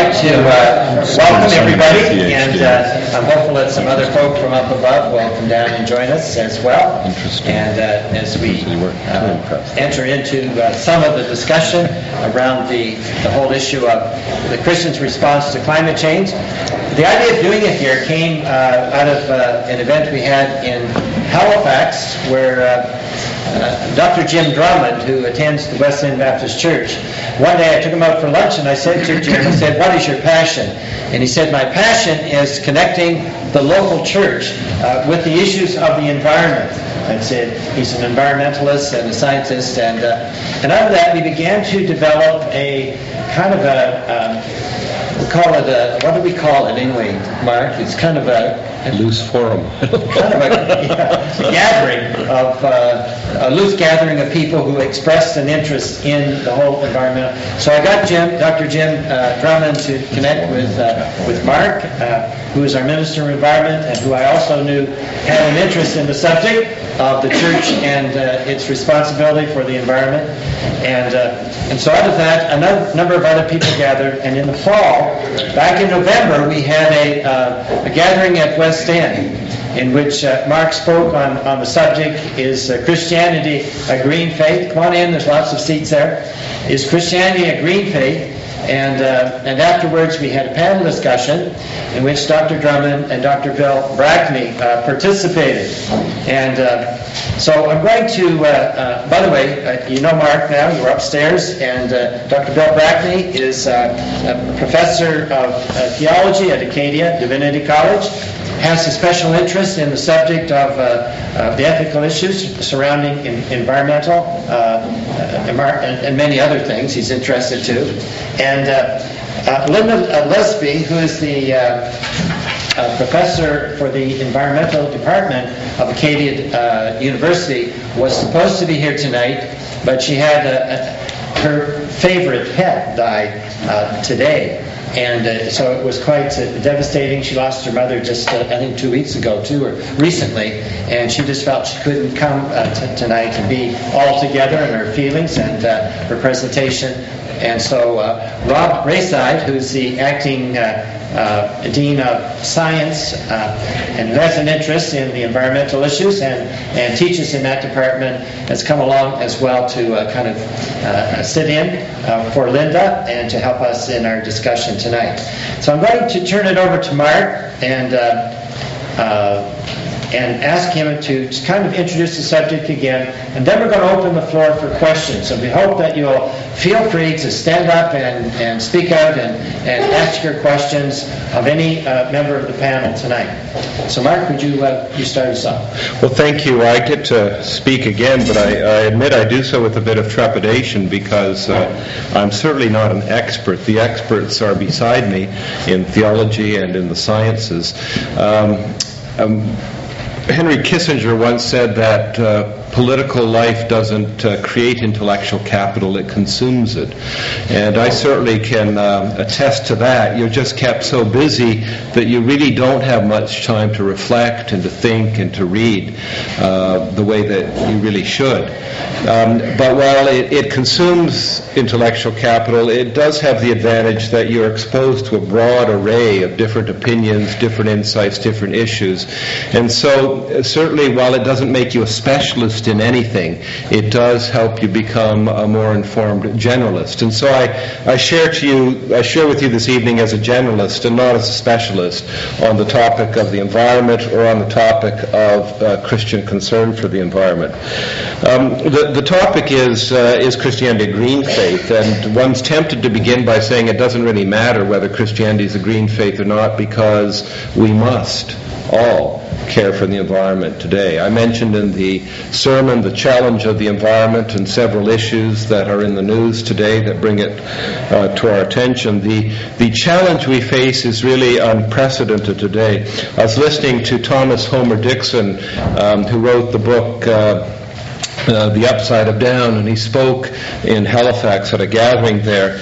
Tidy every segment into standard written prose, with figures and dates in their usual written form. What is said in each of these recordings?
like to welcome everybody, and I'm hopeful that some other folk from up above will come down and join us as well. And as we enter into some of the discussion around the whole issue of the Christian's response to climate change. The idea of doing it here came out of an event we had in Halifax where Dr. Jim Drummond, who attends the West End Baptist Church, one day I took him out for lunch and I said to Jim, I said, "What is your passion?" And he said, "My passion is connecting the local church with the issues of the environment." I said, he's an environmentalist and a scientist, and out of that we began to develop a kind of we call it a, what do we call it anyway, Mark? It's kind of a loose forum. Kind of a gathering of a loose gathering of people who expressed an interest in the whole environment. So I got Dr. Jim Drummond to connect with Mark, who is our Minister of Environment, and who I also knew had an interest in the subject of the church and its responsibility for the environment. And so out of that, a number of other people gathered. And in the fall, back in November, we had a gathering at West End in which Mark spoke on the subject, is Christianity a green faith? Come on in, there's lots of seats there. Is Christianity a green faith? And afterwards we had a panel discussion in which Dr. Drummond and Dr. Bill Brackney participated. And so I'm going to, by the way, you know Mark now, you were upstairs, and Dr. Bill Brackney is a professor of theology at Acadia Divinity College, has a special interest in the subject of the ethical issues surrounding environmental and many other things he's interested too. And Linda Lesby, who is the professor for the environmental department of Acadia University, was supposed to be here tonight, but she had her favorite pet died today. And so it was quite devastating. She lost her mother just, I think, 2 weeks ago, too, or recently. And she just felt she couldn't come tonight and be all together in her feelings and her presentation. And so Rob Rayside, who's the acting Dean of Science and who has an interest in the environmental issues and teaches in that department, has come along as well to kind of sit in for Linda and to help us in our discussion tonight. So I'm going to turn it over to Mark and ask him to kind of introduce the subject again, and then we're going to open the floor for questions. So we hope that you'll feel free to stand up and speak out and ask your questions of any member of the panel tonight. So Mark, would you start us off? Well, thank you. I get to speak again, but I admit I do so with a bit of trepidation because I'm certainly not an expert. The experts are beside me in theology and in the sciences. Henry Kissinger once said that political life doesn't create intellectual capital, it consumes it. And I certainly can attest to that. You're just kept so busy that you really don't have much time to reflect and to think and to read the way that you really should. But while it consumes intellectual capital, it does have the advantage that you're exposed to a broad array of different opinions, different insights, different issues. And so certainly while it doesn't make you a specialist in anything, it does help you become a more informed generalist. And so I share with you this evening as a generalist and not as a specialist on the topic of the environment or on the topic of Christian concern for the environment. The topic is Christianity a green faith? And one's tempted to begin by saying it doesn't really matter whether Christianity is a green faith or not because we must all care for the environment today. I mentioned in the sermon the challenge of the environment and several issues that are in the news today that bring it to our attention. The challenge we face is really unprecedented today. I was listening to Thomas Homer Dixon, who wrote the book the upside of down, and he spoke in Halifax at a gathering there.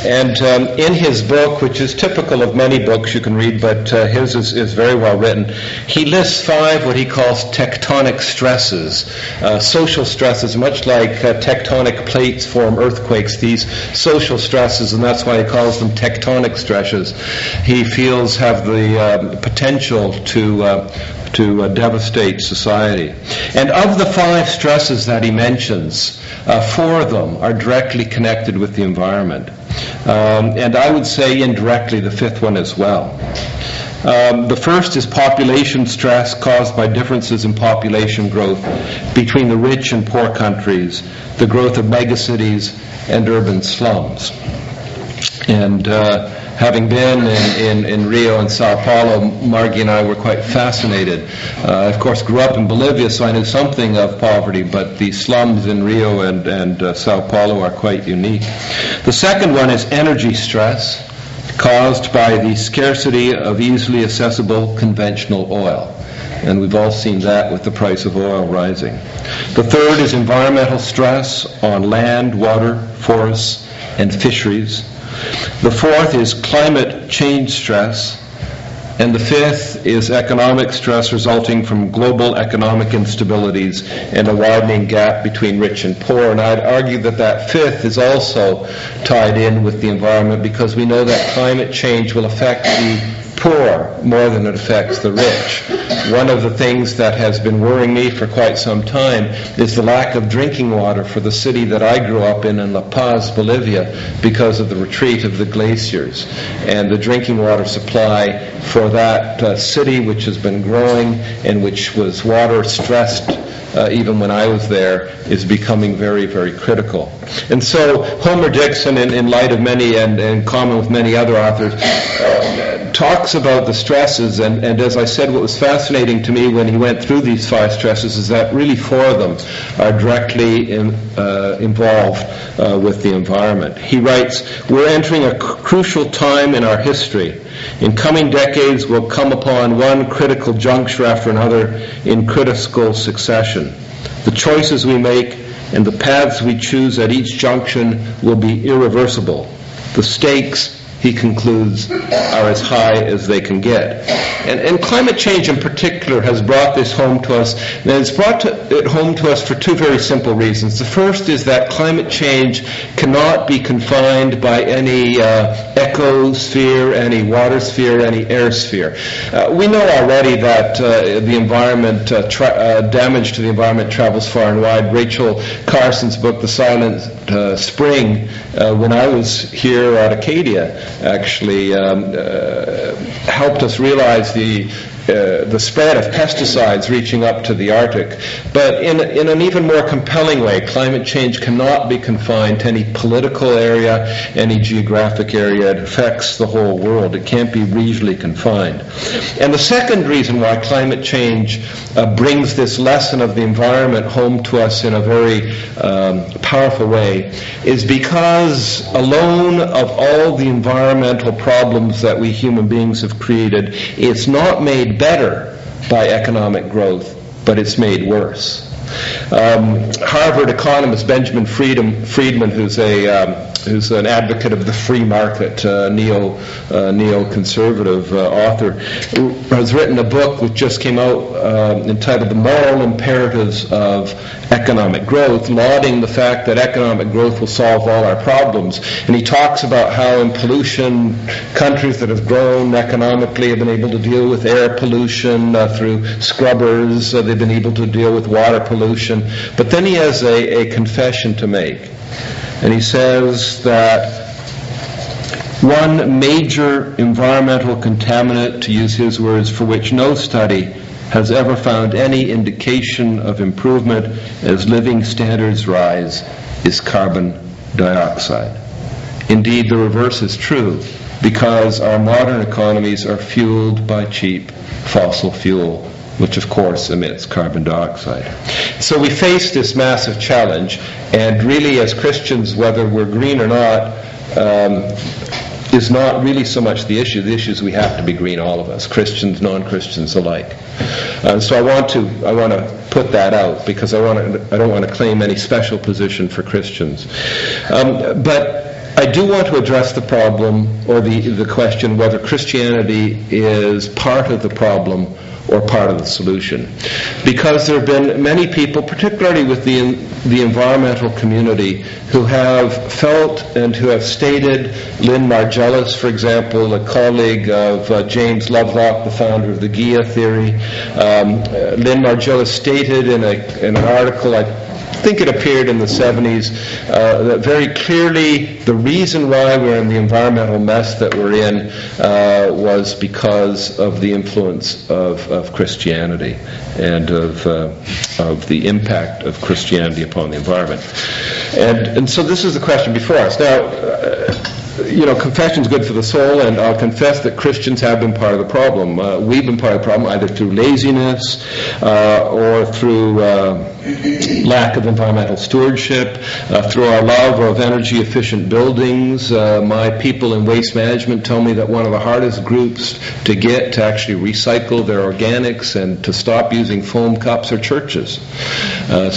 And in his book, which is typical of many books you can read, but his is very well written, he lists 5 what he calls tectonic stresses, social stresses, much like tectonic plates form earthquakes, these social stresses, and that's why he calls them tectonic stresses, he feels have the potential to devastate society. And of the 5 stresses that he mentions, 4 of them are directly connected with the environment. And I would say indirectly the 5th one as well. The first is population stress caused by differences in population growth between the rich and poor countries, the growth of megacities and urban slums. And having been in Rio and Sao Paulo, Margie and I were quite fascinated. I, of course, grew up in Bolivia, so I knew something of poverty, but the slums in Rio and Sao Paulo are quite unique. The second one is energy stress, caused by the scarcity of easily accessible conventional oil. And we've all seen that with the price of oil rising. The third is environmental stress on land, water, forests, and fisheries. The fourth is climate change stress, and the 5th is economic stress resulting from global economic instabilities and a widening gap between rich and poor. And I'd argue that that 5th is also tied in with the environment, because we know that climate change will affect the poor more than it affects the rich. One of the things that has been worrying me for quite some time is the lack of drinking water for the city that I grew up in La Paz, Bolivia, because of the retreat of the glaciers. And the drinking water supply for that city, which has been growing and which was water stressed even when I was there, is becoming very, very critical. And so Homer Dixon, in light of many and in common with many other authors, talks about the stresses, and as I said, what was fascinating to me when he went through these 5 stresses is that really 4 of them are directly involved with the environment. He writes, "We're entering a crucial time in our history. In coming decades, we'll come upon one critical juncture after another in critical succession. The choices we make and the paths we choose at each junction will be irreversible. The stakes," he concludes, "are as high as they can get." And climate change in particular has brought this home to us, and it's brought it home to us for 2 very simple reasons. The first is that climate change cannot be confined by any ecosphere, any water sphere, any air sphere. We know already that the environment, damage to the environment travels far and wide. Rachel Carson's book, The Silent Spring, when I was here at Acadia, actually helped us realize the spread of pesticides reaching up to the Arctic. But in an even more compelling way, climate change cannot be confined to any political area, any geographic area. It affects the whole world. It can't be regionally confined. And the second reason why climate change brings this lesson of the environment home to us in a very powerful way is because alone of all the environmental problems that we human beings have created, it's not made better by economic growth, but it's made worse. Harvard economist Benjamin Friedman, who's an advocate of the free market, neo-conservative author, has written a book which just came out entitled The Moral Imperatives of Economic Growth, lauding the fact that economic growth will solve all our problems. And he talks about how in pollution, countries that have grown economically have been able to deal with air pollution through scrubbers, they've been able to deal with water pollution. But then he has a confession to make. And he says that one major environmental contaminant, to use his words, for which no study has ever found any indication of improvement as living standards rise, is carbon dioxide. Indeed, the reverse is true, because our modern economies are fueled by cheap fossil fuel, which of course emits carbon dioxide. So we face this massive challenge, and really as Christians, whether we're green or not, is not really so much the issue. The issue is we have to be green, all of us, Christians, non-Christians alike. So I want to put that out because I don't want to claim any special position for Christians. But I do want to address the problem or the question whether Christianity is part of the problem or part of the solution. Because there have been many people, particularly with the environmental community, who have felt and who have stated, Lynn Margulis, for example, a colleague of James Lovelock, the founder of the Gaia theory, Lynn Margulis stated in an article, I think it appeared in the 70s, that very clearly the reason why we're in the environmental mess that we're in was because of the influence of Christianity and of the impact of Christianity upon the environment. And so this is the question before us. Now, confession is good for the soul, and I'll confess that Christians have been part of the problem. We've been part of the problem either through laziness or through lack of environmental stewardship, through our love of energy-efficient buildings. My people in waste management tell me that one of the hardest groups to get to actually recycle their organics and to stop using foam cups are churches.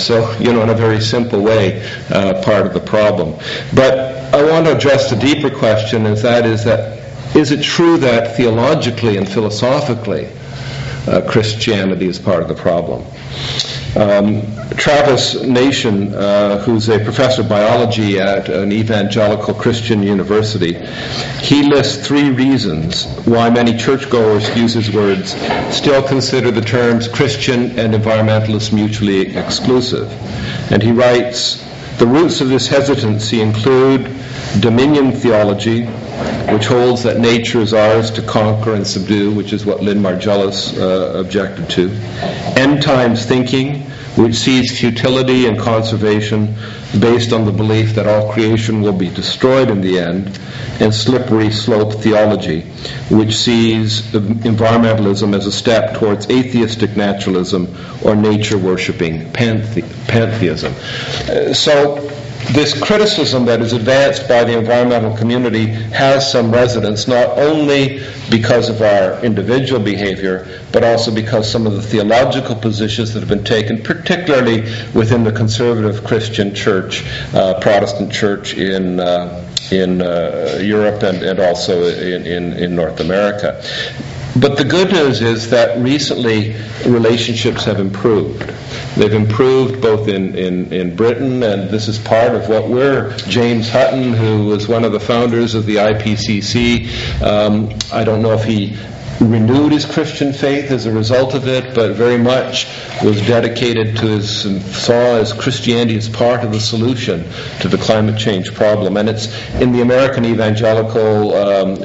So, in a very simple way, part of the problem. But I want to address the deeper question, is it true that theologically and philosophically Christianity is part of the problem? Travis Nation, who's a professor of biology at an evangelical Christian university, he lists 3 reasons why many churchgoers, use his words, still consider the terms Christian and environmentalist mutually exclusive. And he writes, the roots of this hesitancy include dominion theology, which holds that nature is ours to conquer and subdue, which is what Lynn Margulis objected to. End times thinking, which sees futility and conservation based on the belief that all creation will be destroyed in the end. And slippery slope theology, which sees environmentalism as a step towards atheistic naturalism or nature-worshipping pantheism. So this criticism that is advanced by the environmental community has some resonance, not only because of our individual behavior, but also because some of the theological positions that have been taken, particularly within the conservative Christian church, Protestant church in Europe and also in North America. But the good news is that recently relationships have improved. They've improved both in Britain, and this is part of what James Hutton, who was one of the founders of the IPCC, I don't know if he renewed his Christian faith as a result of it, but very much was dedicated to and saw as Christianity as part of the solution to the climate change problem. And it's in the American evangelical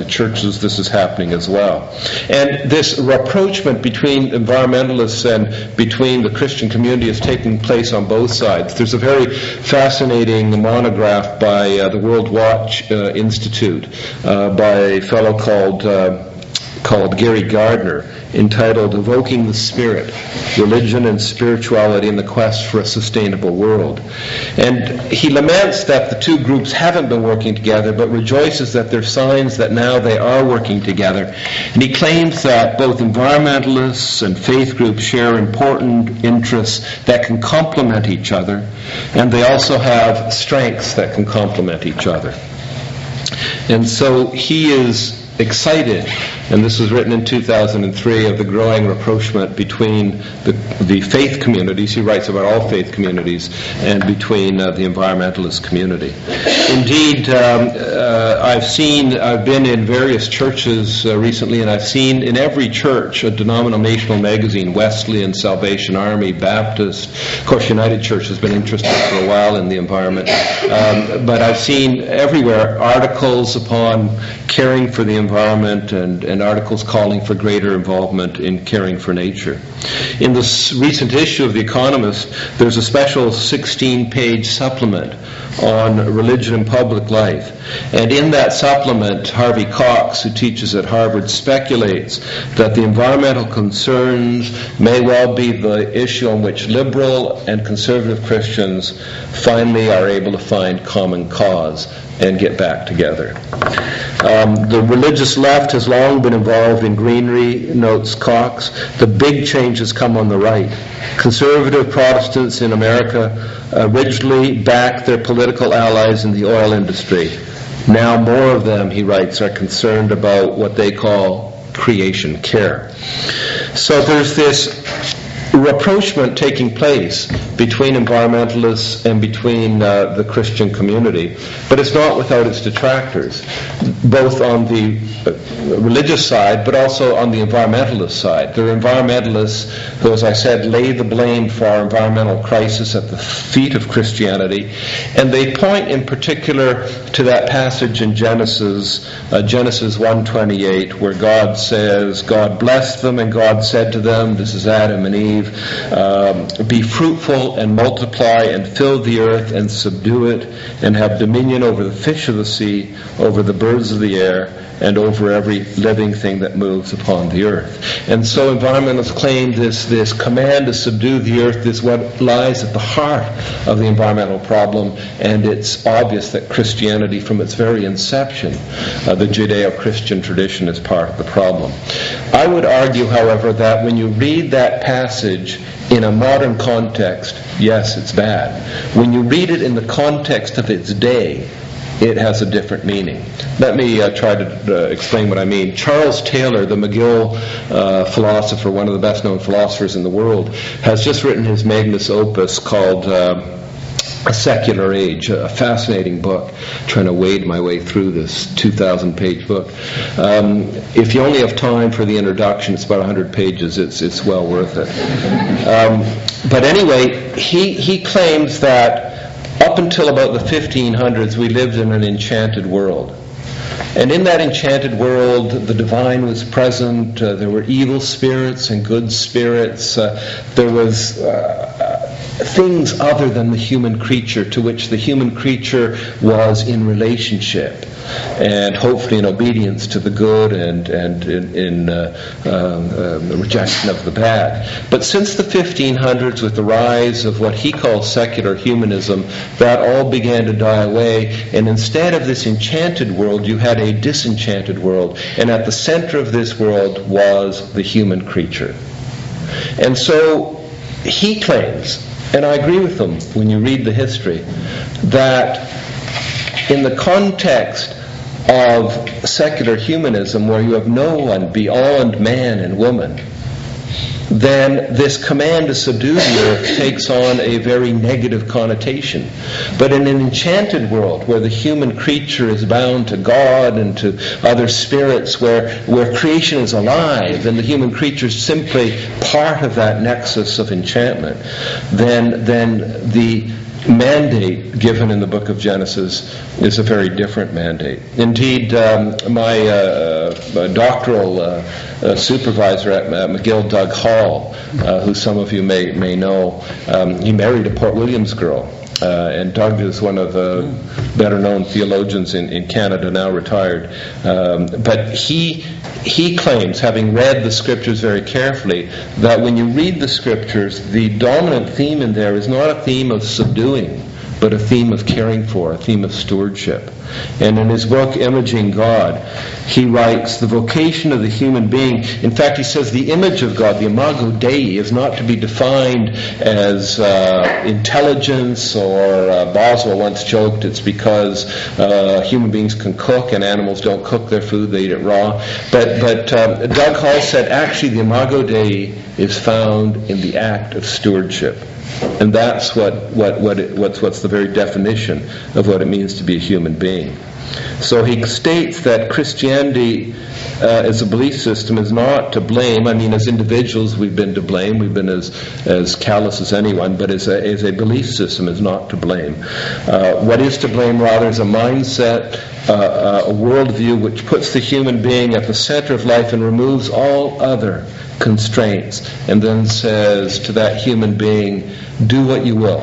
churches this is happening as well. And this rapprochement between environmentalists and between the Christian community is taking place on both sides. There's a very fascinating monograph by the World Watch Institute by a fellow called Gary Gardner, entitled Evoking the Spirit, Religion and Spirituality in the Quest for a Sustainable World. And he laments that the two groups haven't been working together, but rejoices that there are signs that now they are working together. And he claims that both environmentalists and faith groups share important interests that can complement each other, and they also have strengths that can complement each other. And so he is excited, and this was written in 2003, of the growing rapprochement between the faith communities, he writes about all faith communities, and between the environmentalist community. Indeed, I've been in various churches recently, and I've seen in every church a denominational magazine, Wesleyan, Salvation Army, Baptist. Of course, United Church has been interested for a while in the environment, but I've seen everywhere articles upon caring for the environment and articles calling for greater involvement in caring for nature. In this recent issue of The Economist, there's a special 16-page supplement on religion and public life. And in that supplement, Harvey Cox, who teaches at Harvard, speculates that the environmental concerns may well be the issue on which liberal and conservative Christians finally are able to find common cause and get back together. The religious left has long been involved in greenery, notes Cox. The big changes come on the right. Conservative Protestants in America originally backed their political allies in the oil industry. Now more of them, he writes, are concerned about what they call creation care. So there's this rapprochement taking place between environmentalists and between the Christian community, but it's not without its detractors, both on the religious side but also on the environmentalist side. There are environmentalists who, as I said, lay the blame for our environmental crisis at the feet of Christianity, and they point in particular to that passage in Genesis 1:28, where God says, God blessed them and God said to them, this is Adam and Eve, be fruitful and multiply and fill the earth and subdue it and have dominion over the fish of the sea, over the birds of the air, and over every living thing that moves upon the earth. And so environmentalists claim this command to subdue the earth is what lies at the heart of the environmental problem, and it's obvious that Christianity, from its very inception, the Judeo-Christian tradition, is part of the problem. I would argue, however, that when you read that passage in a modern context, yes, it's bad. When you read it in the context of its day, it has a different meaning. Let me try to explain what I mean. Charles Taylor, the McGill philosopher, one of the best-known philosophers in the world, has just written his magnus opus called A Secular Age, a fascinating book. I'm trying to wade my way through this 2,000-page book. If you only have time for the introduction, it's about 100 pages. It's well worth it. But anyway, he claims that up until about the 1500s, we lived in an enchanted world. And in that enchanted world, the divine was present. There were evil spirits and good spirits. There was things other than the human creature, to which the human creature was in relationship, and hopefully in obedience to the good and in the rejection of the bad. But since the 1500s, with the rise of what he calls secular humanism, that all began to die away, and instead of this enchanted world, you had a disenchanted world, and at the center of this world was the human creature. And so he claims, and I agree with him when you read the history, that in the context of secular humanism, where you have no one beyond man and woman, then this command to subdue the earth takes on a very negative connotation. But in an enchanted world, where the human creature is bound to God and to other spirits, where creation is alive and the human creature is simply part of that nexus of enchantment, then the mandate given in the book of Genesis is a very different mandate. Indeed, my doctoral supervisor at McGill, Doug Hall, who some of you may know, he married a Port Williams girl. And Doug is one of the better-known theologians in Canada, now retired. But he claims, having read the Scriptures very carefully, that when you read the Scriptures, the dominant theme in there is not a theme of subduing, but a theme of caring for, a theme of stewardship. And in his book, Imaging God, he writes, the vocation of the human being, in fact, he says the image of God, the imago Dei, is not to be defined as intelligence, or Boswell once joked it's because human beings can cook and animals don't cook their food, they eat it raw. But Doug Hall said, actually, the imago Dei is found in the act of stewardship. And that's what's the very definition of what it means to be a human being. So he states that Christianity as a belief system is not to blame. I mean, as individuals we've been to blame. We've been as callous as anyone, but as a belief system is not to blame. What is to blame, rather, is a mindset, a worldview which puts the human being at the center of life and removes all other constraints, and then says to that human being, do what you will.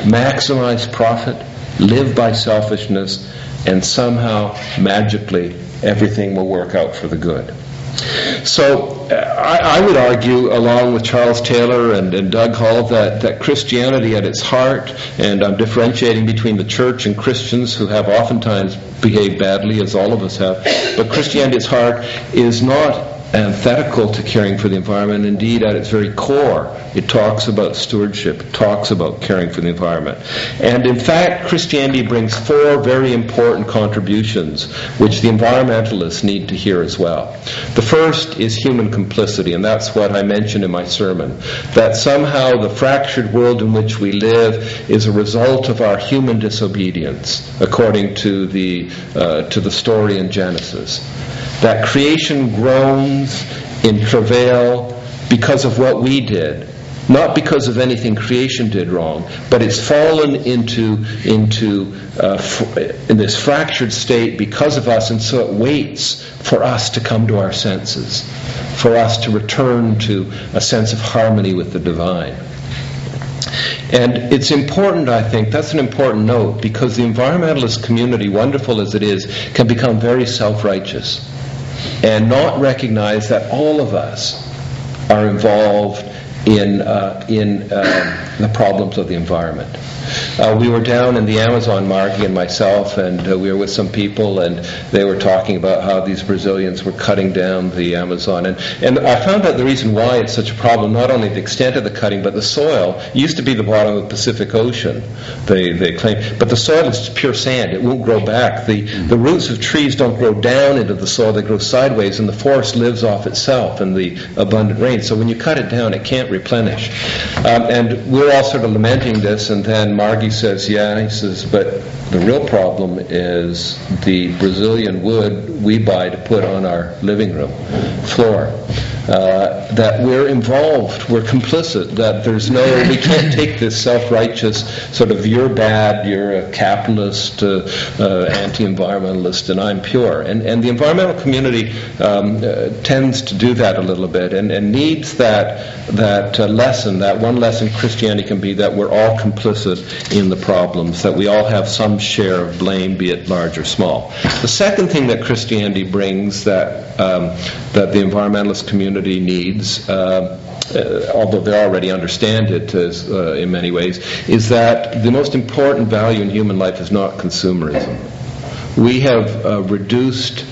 Maximize profit, live by selfishness, and somehow, magically, everything will work out for the good. So I would argue, along with Charles Taylor and Doug Hall, that Christianity at its heart, and I'm differentiating between the church and Christians who have oftentimes behaved badly, as all of us have, but Christianity at its heart is not antithetical to caring for the environment. Indeed, at its very core, it talks about stewardship, it talks about caring for the environment. And in fact, Christianity brings 4 very important contributions which the environmentalists need to hear as well. The first is human complicity, and that's what I mentioned in my sermon, that somehow the fractured world in which we live is a result of our human disobedience, according to the story in Genesis. That creation groans in travail because of what we did, not because of anything creation did wrong, but it's fallen into in this fractured state because of us, and so it waits for us to come to our senses, for us to return to a sense of harmony with the divine. And it's important, I think, that's an important note, because the environmentalist community, wonderful as it is, can become very self-righteous and not recognize that all of us are involved in the problems of the environment. We were down in the Amazon, Margie and myself, and we were with some people, and they were talking about how these Brazilians were cutting down the Amazon. And I found out the reason why it's such a problem, not only the extent of the cutting, but the soil used to be the bottom of the Pacific Ocean, they claim. But the soil is pure sand. It won't grow back. The roots of trees don't grow down into the soil. They grow sideways, and the forest lives off itself in the abundant rain. So when you cut it down, it can't replenish. And we're all sort of lamenting this, and then Margie says, yeah, he says, but the real problem is the Brazilian wood we buy to put on our living room floor. That we're involved, we're complicit, that we can't take this self-righteous sort of, you're bad, you're a capitalist, anti-environmentalist, and I'm pure. And the environmental community tends to do that a little bit, and needs that lesson, that one lesson Christianity can be, that we're all complicit in the problems, that we all have some share of blame, be it large or small. The second thing that Christianity brings that the environmentalist community needs, although they already understand it in many ways, is that the most important value in human life is not consumerism. We have reduced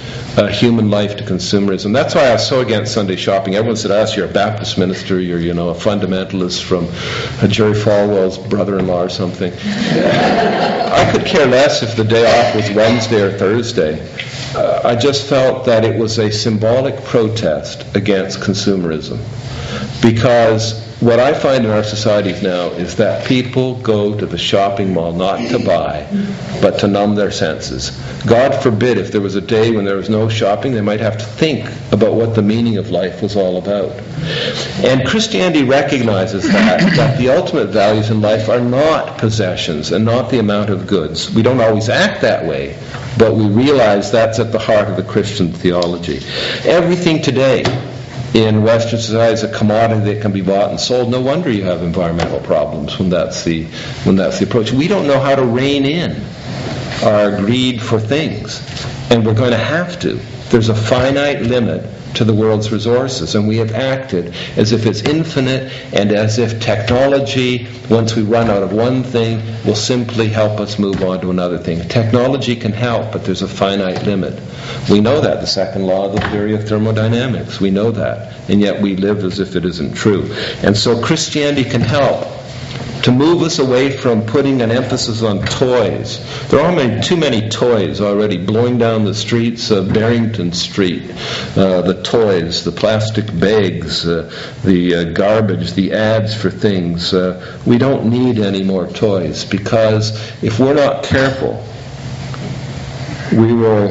human life to consumerism. That's why I was so against Sunday shopping. Everyone said, you're a Baptist minister, you're a fundamentalist from Jerry Falwell's brother-in-law or something. I could care less if the day off was Wednesday or Thursday. I just felt that it was a symbolic protest against consumerism. Because what I find in our societies now is that people go to the shopping mall not to buy, but to numb their senses. God forbid if there was a day when there was no shopping, they might have to think about what the meaning of life was all about. And Christianity recognizes that the ultimate values in life are not possessions and not the amount of goods. We don't always act that way, but we realize that's at the heart of the Christian theology. Everything today in Western society is a commodity that can be bought and sold. No wonder you have environmental problems when that's the approach. We don't know how to rein in our greed for things, and we're going to have to. There's a finite limit to the world's resources, and we have acted as if it's infinite, and as if technology, once we run out of one thing, will simply help us move on to another thing. Technology can help, but there's a finite limit. We know that, the second law of the theory of thermodynamics. We know that, and yet we live as if it isn't true. And so Christianity can help to move us away from putting an emphasis on toys. There are too many toys already blowing down the streets of Barrington Street. The toys, the plastic bags, the garbage, the ads for things. We don't need any more toys, because if we're not careful, we will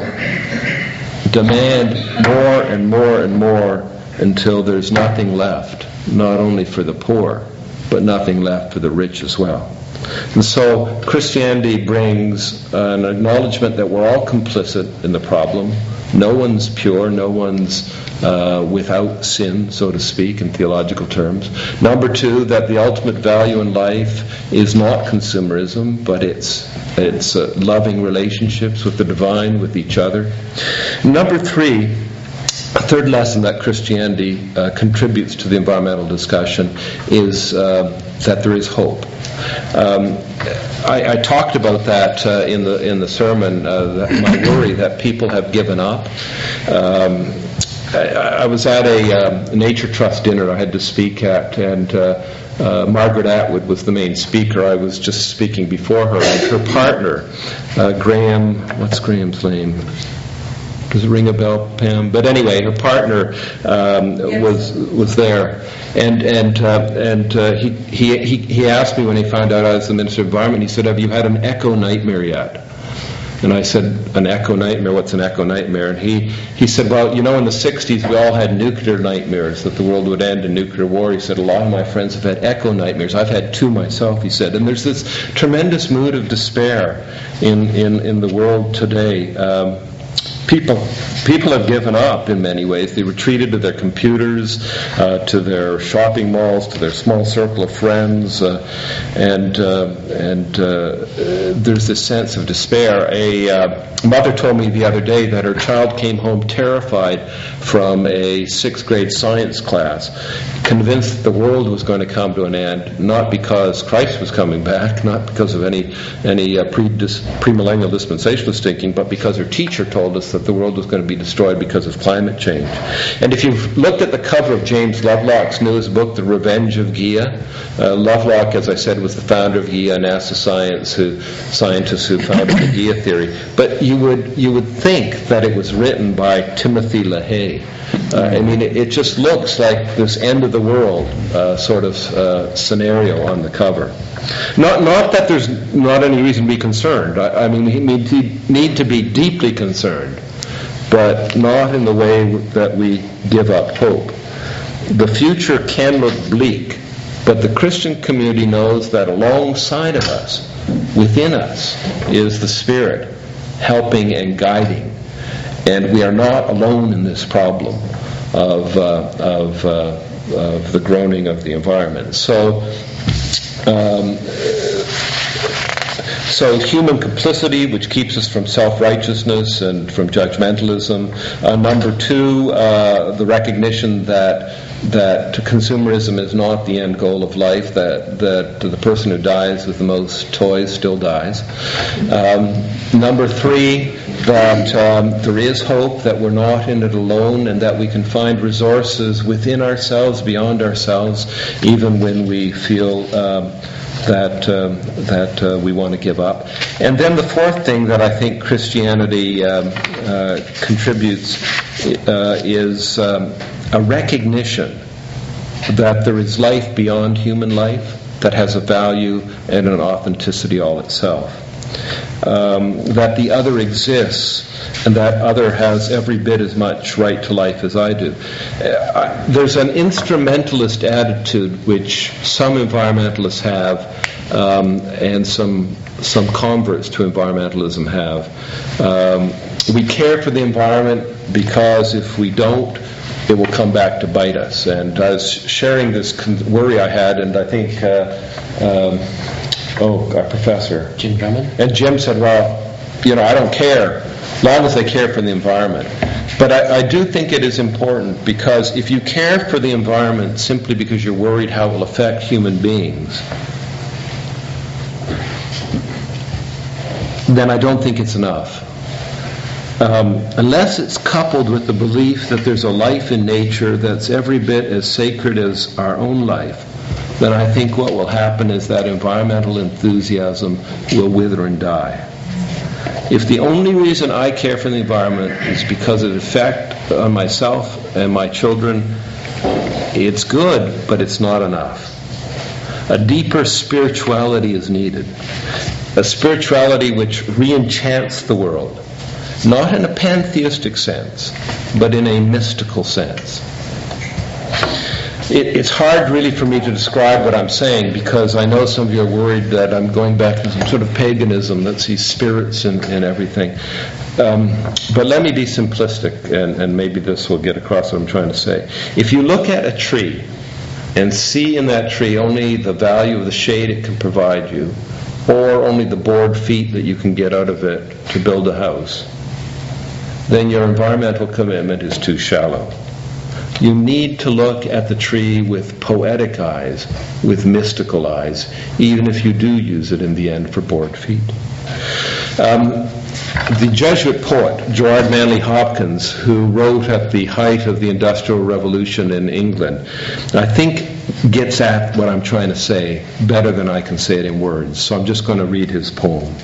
demand more and more and more until there's nothing left, not only for the poor, but nothing left for the rich as well. And so Christianity brings an acknowledgement that we're all complicit in the problem. No one's pure, no one's without sin, so to speak, in theological terms. Number two, that the ultimate value in life is not consumerism, but it's loving relationships with the divine, with each other. Number three, a third lesson that Christianity contributes to the environmental discussion is that there is hope. I talked about that in the sermon, my worry that people have given up. I was at a Nature Trust dinner I had to speak at, and Margaret Atwood was the main speaker. I was just speaking before her, and her partner, Graham, what's Graham's name? Does it ring a bell, Pam? But anyway, her partner was there, and he asked me when he found out I was the Minister of Environment. He said, "Have you had an echo nightmare yet?" And I said, "An echo nightmare? What's an echo nightmare?" And he said, "Well, in the 60s we all had nuclear nightmares, that the world would end in nuclear war." He said, "A lot of my friends have had echo nightmares. I've had two myself," he said. And there's this tremendous mood of despair in the world today. People have given up in many ways. They retreated to their computers, to their shopping malls, to their small circle of friends, and there's this sense of despair. A mother told me the other day that her child came home terrified from a 6th grade science class, convinced the world was going to come to an end, not because Christ was coming back, not because of any premillennial dispensationalist thinking, but because her teacher told us that the world was going to be destroyed because of climate change. And if you've looked at the cover of James Lovelock's newest book, The Revenge of Gaia, Lovelock, as I said, was the founder of Gaia, NASA scientists who founded the Gaia theory. But you would think that it was written by Timothy LaHaye. It just looks like this end of the world sort of scenario on the cover. Not that there's not any reason to be concerned. We need to be deeply concerned, but not in the way that we give up hope. The future can look bleak, but the Christian community knows that alongside of us, within us, is the Spirit helping and guiding. And we are not alone in this problem of the groaning of the environment. So human complicity, which keeps us from self-righteousness and from judgmentalism. Number two, the recognition that consumerism is not the end goal of life, that the person who dies with the most toys still dies. Number three, that there is hope, that we're not in it alone, and that we can find resources within ourselves, beyond ourselves, even when we feel that we want to give up. And then the fourth thing that I think Christianity contributes is a recognition that there is life beyond human life that has a value and an authenticity all itself. That the other exists, and that other has every bit as much right to life as I do. There's an instrumentalist attitude which some environmentalists have, and some converts to environmentalism have. We care for the environment because if we don't, it will come back to bite us. And I was sharing this worry I had, and I think our professor Jim Drummond. And Jim said, "Well, I don't care, as long as they care for the environment." But I do think it is important, because if you care for the environment simply because you're worried how it will affect human beings, then I don't think it's enough. Unless it's coupled with the belief that there's a life in nature that's every bit as sacred as our own life, then I think what will happen is that environmental enthusiasm will wither and die. If the only reason I care for the environment is because of the effect on myself and my children, it's good, but it's not enough. A deeper spirituality is needed. A spirituality which re-enchants the world. Not in a pantheistic sense, but in a mystical sense. It's hard really for me to describe what I'm saying, because I know some of you are worried that I'm going back to some sort of paganism that sees spirits in everything. But let me be simplistic, and maybe this will get across what I'm trying to say. If you look at a tree and see in that tree only the value of the shade it can provide you, or only the board feet that you can get out of it to build a house, then your environmental commitment is too shallow. You need to look at the tree with poetic eyes, with mystical eyes, even if you do use it in the end for board feet. The Jesuit poet, Gerard Manley Hopkins, who wrote at the height of the Industrial Revolution in England, I think gets at what I'm trying to say better than I can say it in words. So I'm just going to read his poem.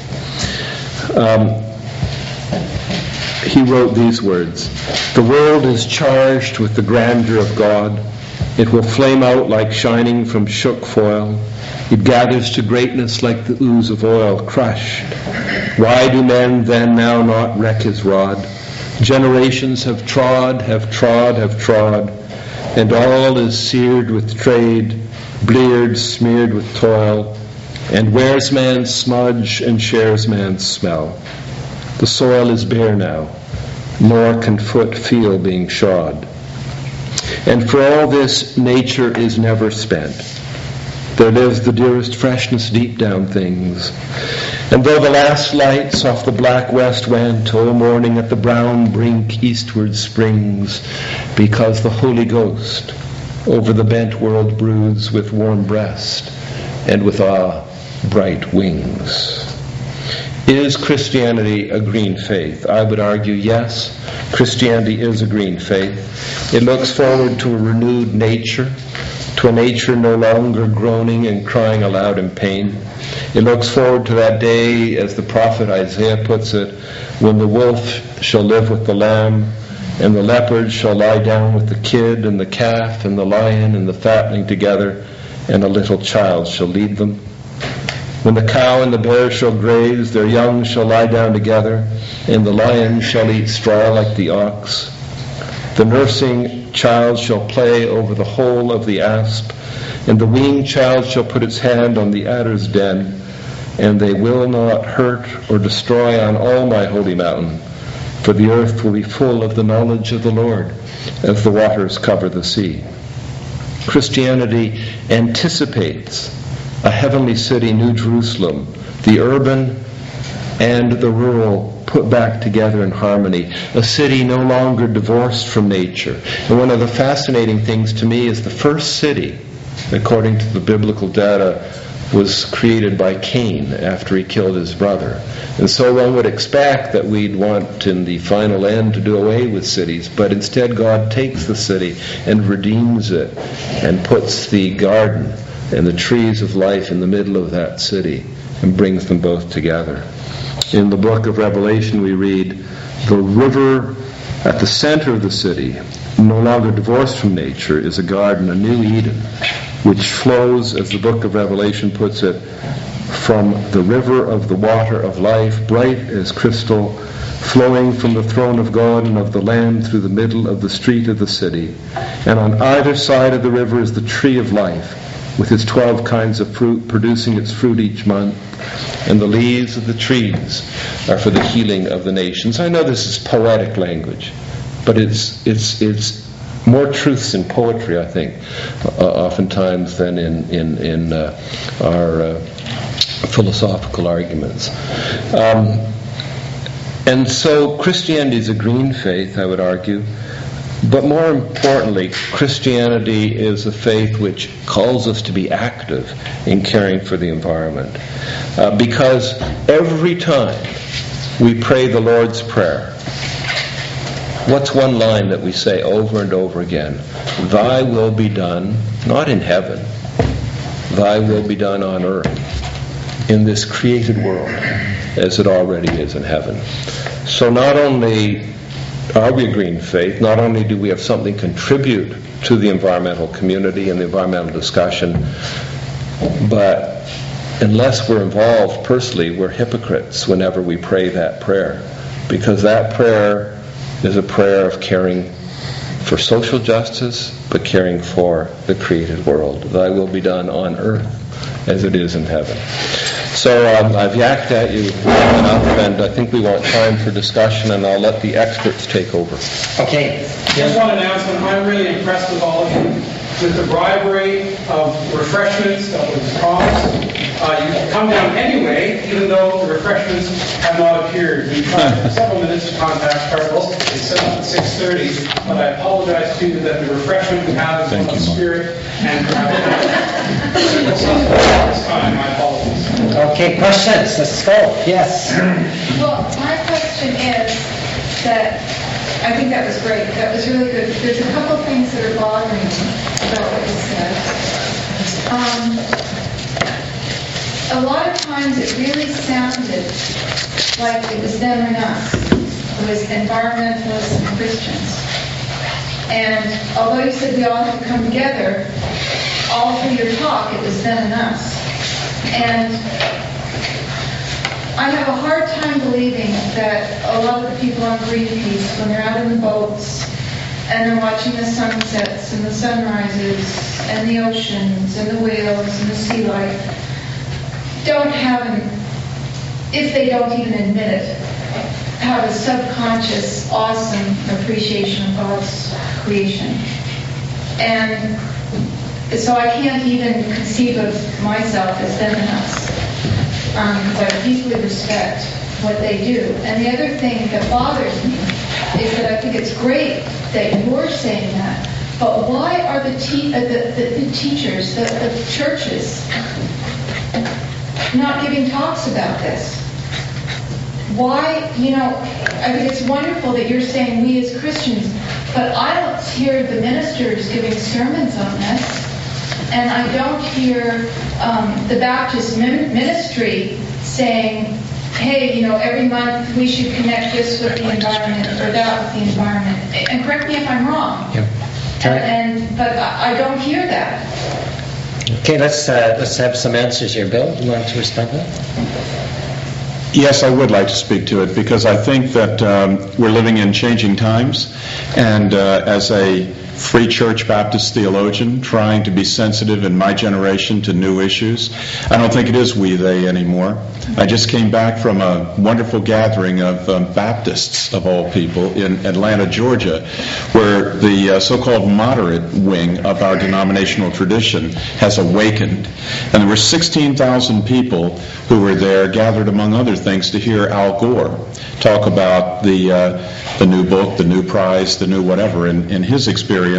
He wrote these words: "The world is charged with the grandeur of God. It will flame out like shining from shook foil. It gathers to greatness like the ooze of oil crushed. Why do men then now not wreck his rod? Generations have trod, and all is seared with trade, bleared, smeared with toil, and wears man's smudge and shares man's smell. The soil is bare now, nor can foot feel being shod. And for all this, nature is never spent. There lives the dearest freshness deep down things. And though the last lights off the black west went, O morning at the brown brink eastward springs, because the Holy Ghost over the bent world broods with warm breast and with bright wings." Is Christianity a green faith? I would argue yes, Christianity is a green faith. It looks forward to a renewed nature, to a nature no longer groaning and crying aloud in pain. It looks forward to that day, as the prophet Isaiah puts it, when the wolf shall live with the lamb, and the leopard shall lie down with the kid, and the calf and the lion and the fatling together, and a little child shall lead them. When the cow and the bear shall graze, their young shall lie down together, and the lion shall eat straw like the ox. The nursing child shall play over the hole of the asp, and the weaned child shall put its hand on the adder's den, and they will not hurt or destroy on all my holy mountain, for the earth will be full of the knowledge of the Lord, as the waters cover the sea. Christianity anticipates a heavenly city, New Jerusalem, the urban and the rural put back together in harmony, a city no longer divorced from nature. And one of the fascinating things to me is the first city, according to the biblical data, was created by Cain after he killed his brother. And so one would expect that we'd want in the final end to do away with cities, but instead God takes the city and redeems it and puts the garden and the trees of life in the middle of that city and brings them both together. In the book of Revelation we read, the river at the center of the city, no longer divorced from nature, is a garden, a new Eden, which flows, as the book of Revelation puts it, from the river of the water of life, bright as crystal, flowing from the throne of God and of the Lamb through the middle of the street of the city. And on either side of the river is the tree of life, with its 12 kinds of fruit, producing its fruit each month. And the leaves of the trees are for the healing of the nations. I know this is poetic language, but it's more truths in poetry, I think, oftentimes than in our philosophical arguments. And so Christianity is a green faith, I would argue. But more importantly, Christianity is a faith which calls us to be active in caring for the environment. Because every time we pray the Lord's Prayer, what's one line that we say over and over again? Thy will be done, not in heaven, thy will be done on earth, in this created world, as it already is in heaven. So not only are we a green faith, not only do we have something to contribute to the environmental community and the environmental discussion, but unless we're involved personally, we're hypocrites whenever we pray that prayer, because that prayer is a prayer of caring for social justice, but caring for the created world. Thy will be done on earth as it is in heaven. So I've yacked at you enough, and I think we want time for discussion, and I'll let the experts take over. Okay. Just one announcement. I'm really impressed with all of you, with the bribery of refreshments that was promised. You come down anyway, even though the refreshments have not appeared. We tried for several minutes to contact Carlos. They said at 6:30, but I apologize to you that the refreshment we have is of spirit and perhaps this time. My apologies. Okay, questions? Let's go. Yes. Well, my question is that I think that was great. That was really good. There's a couple of things that are bothering me about what you said. A lot of times it really sounded like it was them and us. It was environmentalists and Christians. And although you said we all have to come together, all through your talk it was them and us. And I have a hard time believing that a lot of the people on Greenpeace, when they're out in the boats and they're watching the sunsets and the sunrises and the oceans and the whales and the sea life, don't have if they don't even admit it, have a subconscious, awesome appreciation of God's creation. And so I can't even conceive of myself as them and us. Because I deeply respect what they do. And the other thing that bothers me is that I think it's great that you're saying that, but why are the teachers, the churches, not giving talks about this? Why, I think it's wonderful that you're saying we as Christians, but I don't hear the ministers giving sermons on this. And I don't hear the Baptist ministry saying, hey, every month we should connect this with the environment or that with the environment. And correct me if I'm wrong. Yeah. But I don't hear that. Okay, let's have some answers here. Bill, you want to respond to that? Yes, I would like to speak to it because I think that we're living in changing times, and as a Free Church Baptist theologian trying to be sensitive in my generation to new issues, I don't think it is we, they anymore. I just came back from a wonderful gathering of Baptists, of all people, in Atlanta, Georgia, where the so-called moderate wing of our denominational tradition has awakened. And there were 16,000 people who were there, gathered among other things to hear Al Gore talk about the new book, the new prize, the new whatever in his experience.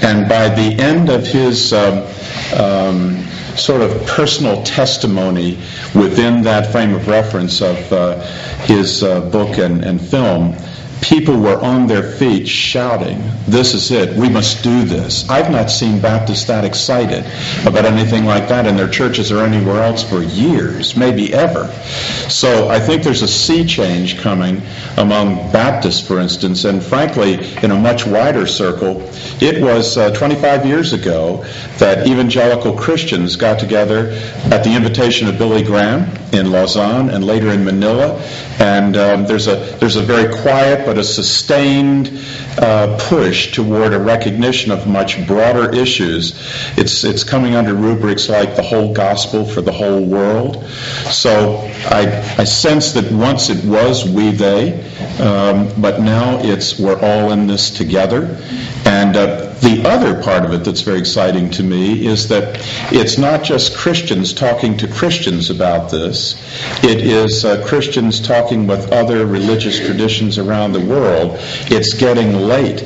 And by the end of his sort of personal testimony within that frame of reference of his book and film, people were on their feet shouting, "This is it. We must do this." I've not seen Baptists that excited about anything like that in their churches or anywhere else for years, maybe ever. So I think there's a sea change coming among Baptists, for instance, and frankly, in a much wider circle. It was 25 years ago that evangelical Christians got together at the invitation of Billy Graham in Lausanne and later in Manila, and there's a very quiet but a sustained push toward a recognition of much broader issues. It's coming under rubrics like the whole gospel for the whole world. So I sense that once it was we, they, but now it's we're all in this together. And the other part of it that's very exciting to me is that it's not just Christians talking to Christians about this. It is Christians talking with other religious traditions around the world. It's getting late.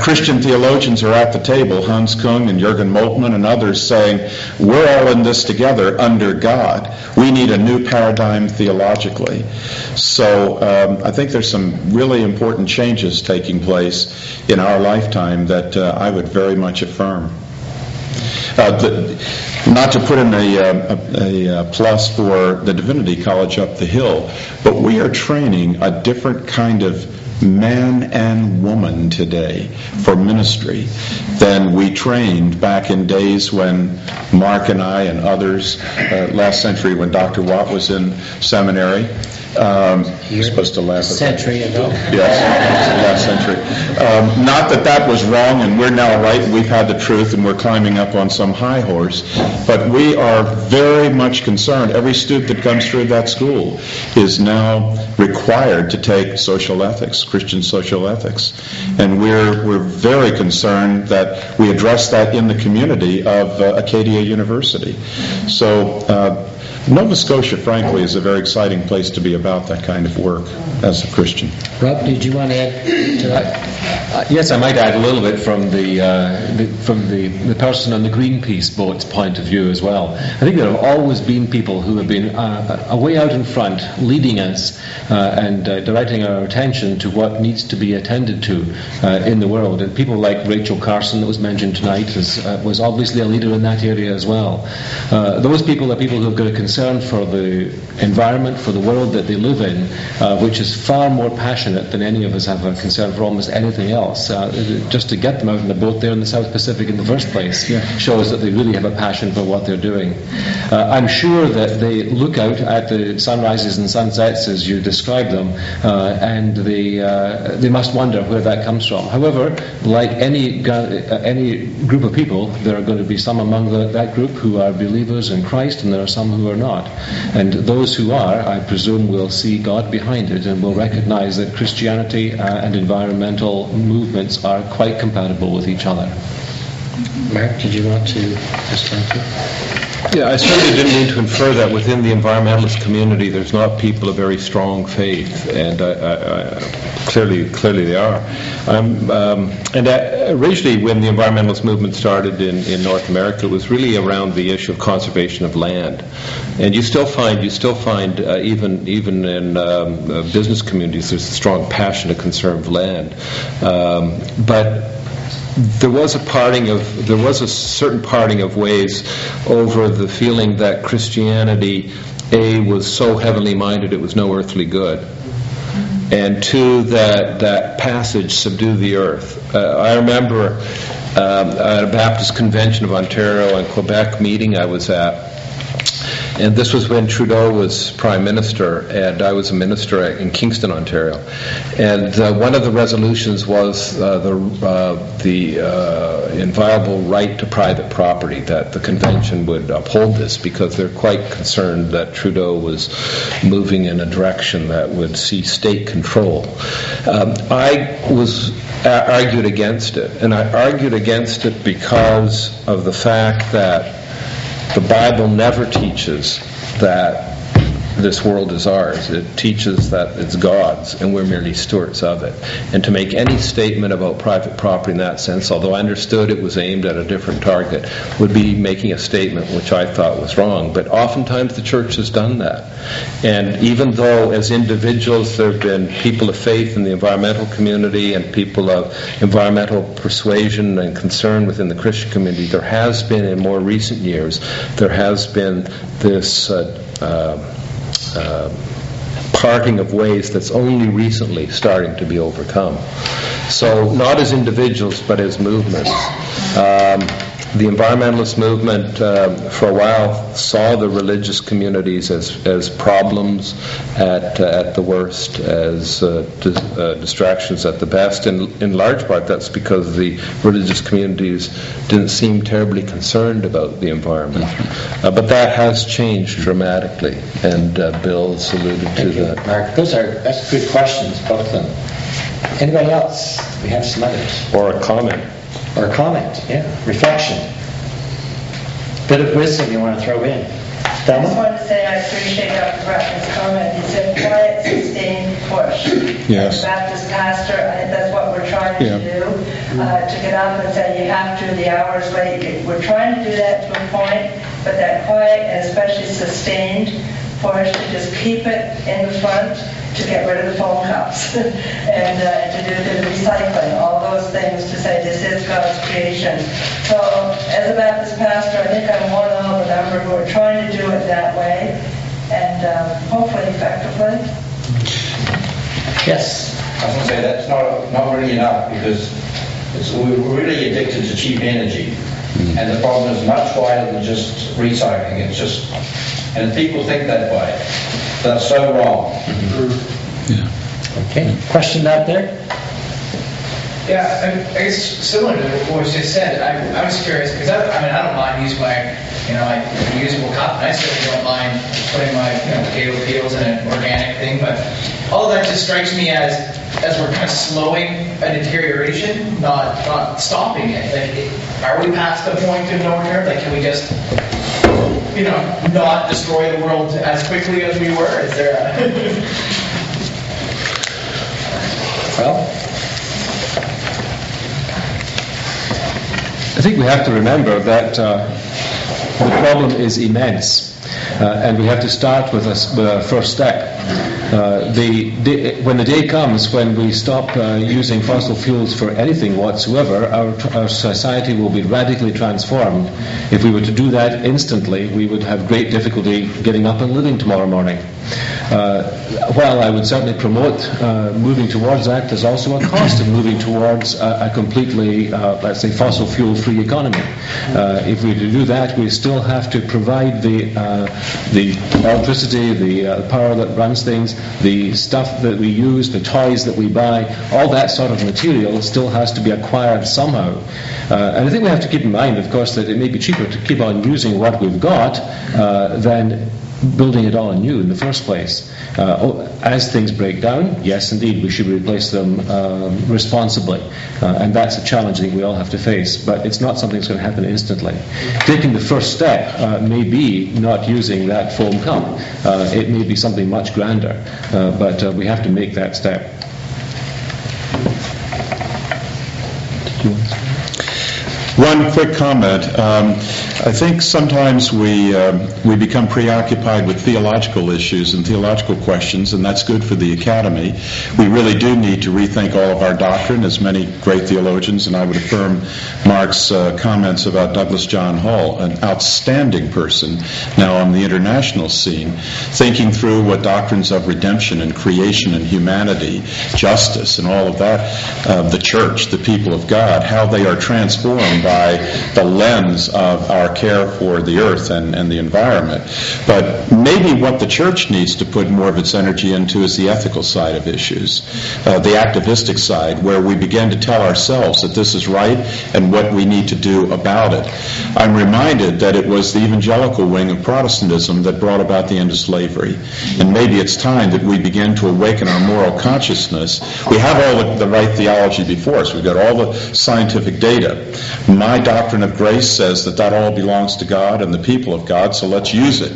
Christian theologians are at the table, Hans Kung and Jürgen Moltmann and others, saying, we're all in this together under God. We need a new paradigm theologically. So I think there's some really important changes taking place in our lifetime that I would very much affirm. Not to put in a plus for the Divinity College up the hill, but we are training a different kind of man and woman today for ministry than we trained back in days when Mark and I and others, last century when Dr. Watt was in seminary. You're supposed to laugh at that. Century ago. Yes, last century. Not that was wrong and we're now right and we've had the truth and we're climbing up on some high horse, but we are very much concerned. Every student that comes through that school is now required to take social ethics, Christian social ethics. And we're very concerned that we address that in the community of Acadia University. So Nova Scotia, frankly, is a very exciting place to be about that kind of work as a Christian. Rob, did you want to add to that? Yes, I might add a little bit from the person on the Greenpeace boat's point of view as well. I think there have always been people who have been way out in front, leading us and directing our attention to what needs to be attended to in the world. And people like Rachel Carson, that was mentioned tonight, was obviously a leader in that area as well. Those people are people who have got a concern for the environment, for the world that they live in, which is far more passionate than any of us have a concern for almost anything else. Just to get them out in the boat there in the South Pacific in the first place shows that they really have a passion for what they're doing. I'm sure that they look out at the sunrises and sunsets as you describe them, and they must wonder where that comes from. However, like any group of people, there are going to be some among that group who are believers in Christ, and there are some who are not. And those who are, I presume, will see God behind it and will recognize that Christianity and environmental movements are quite compatible with each other. Mark, did you want to respond to? Yeah, I certainly didn't mean to infer that within the environmentalist community there's not people of very strong faith, and clearly they are. Originally, when the environmentalist movement started in North America, it was really around the issue of conservation of land, and you still find even in business communities there's a strong passion to conserve land, but there was a certain parting of ways over the feeling that Christianity, A, was so heavenly minded it was no earthly good, and two, that passage, subdue the earth. I remember at a Baptist Convention of Ontario and Quebec meeting I was at, and this was when Trudeau was Prime Minister, and I was a minister in Kingston, Ontario. And one of the resolutions was the inviolable right to private property, that the convention would uphold this because they're quite concerned that Trudeau was moving in a direction that would see state control. I argued against it, and I argued against it because of the fact that the Bible never teaches that this world is ours. It teaches that it's God's and we're merely stewards of it. And to make any statement about private property in that sense, although I understood it was aimed at a different target, would be making a statement which I thought was wrong. But oftentimes the church has done that. And even though as individuals there have been people of faith in the environmental community and people of environmental persuasion and concern within the Christian community, there has been in more recent years, there has been this parting of ways that's only recently starting to be overcome. So not as individuals, but as movements. The environmentalist movement for a while saw the religious communities as problems at the worst, as distractions at the best. And in large part that's because the religious communities didn't seem terribly concerned about the environment. But that has changed dramatically, and Bill's alluded to that. Mark, that's good questions, both of them. Anybody else? We have some others. Or a comment. Or a comment, yeah. Reflection. Bit of wisdom you want to throw in. I just wanted to say I appreciate Dr. Bratton's comment. He said quiet, sustained push. Yes. As a Baptist pastor, I think that's what we're trying to do. To get up and say you have to, the hour's late. We're trying to do that to a point, but that quiet and especially sustained push to just keep it in the front, to get rid of the phone cups and to do the recycling, all those things, to say this is God's creation. So as a Baptist pastor, I think I'm one of the number who are trying to do it that way, and hopefully effectively. Yes. I was going to say that's not really enough, because we're really addicted to cheap energy, and the problem is much wider than just recycling. And people think that way. That's so wrong. Okay, question out there? Yeah, I guess similar to what was just said, I was curious, because I don't mind using my, like reusable cup, and I certainly don't mind putting my, potato peels in an organic thing, but all of that just strikes me as we're kind of slowing a deterioration, not stopping it. Like, are we past the point of no return? Like, can we just, not destroy the world as quickly as we were? Is there a... Well, I think we have to remember that the problem is immense, and we have to start with a first step. When the day comes when we stop using fossil fuels for anything whatsoever, our society will be radically transformed. If we were to do that instantly, we would have great difficulty getting up and living tomorrow morning. While I would certainly promote moving towards that, there's also a cost of moving towards a completely, let's say, fossil fuel-free economy. If we do that, we still have to provide the electricity, the power that runs things, the stuff that we use, the toys that we buy, all that sort of material still has to be acquired somehow. And I think we have to keep in mind, of course, that it may be cheaper to keep on using what we've got than building it all anew in the first place. As things break down, yes, indeed, we should replace them responsibly. And that's a challenge I think we all have to face. But it's not something that's going to happen instantly. Taking the first step may be not using that foam cup. It may be something much grander. But we have to make that step. One quick comment. I think sometimes we become preoccupied with theological issues and theological questions, and that's good for the academy. We really do need to rethink all of our doctrine, as many great theologians, and I would affirm Mark's comments about Douglas John Hull, an outstanding person now on the international scene, thinking through what doctrines of redemption and creation and humanity, justice and all of that, the church, the people of God, how they are transformed by the lens of our care for the earth and the environment. But maybe what the church needs to put more of its energy into is the ethical side of issues, the activistic side, where we begin to tell ourselves that this is right and what we need to do about it. I'm reminded that it was the evangelical wing of Protestantism that brought about the end of slavery. And maybe it's time that we begin to awaken our moral consciousness. We have all the right theology before us. We've got all the scientific data. My doctrine of grace says that all belongs to God and the people of God, so let's use it.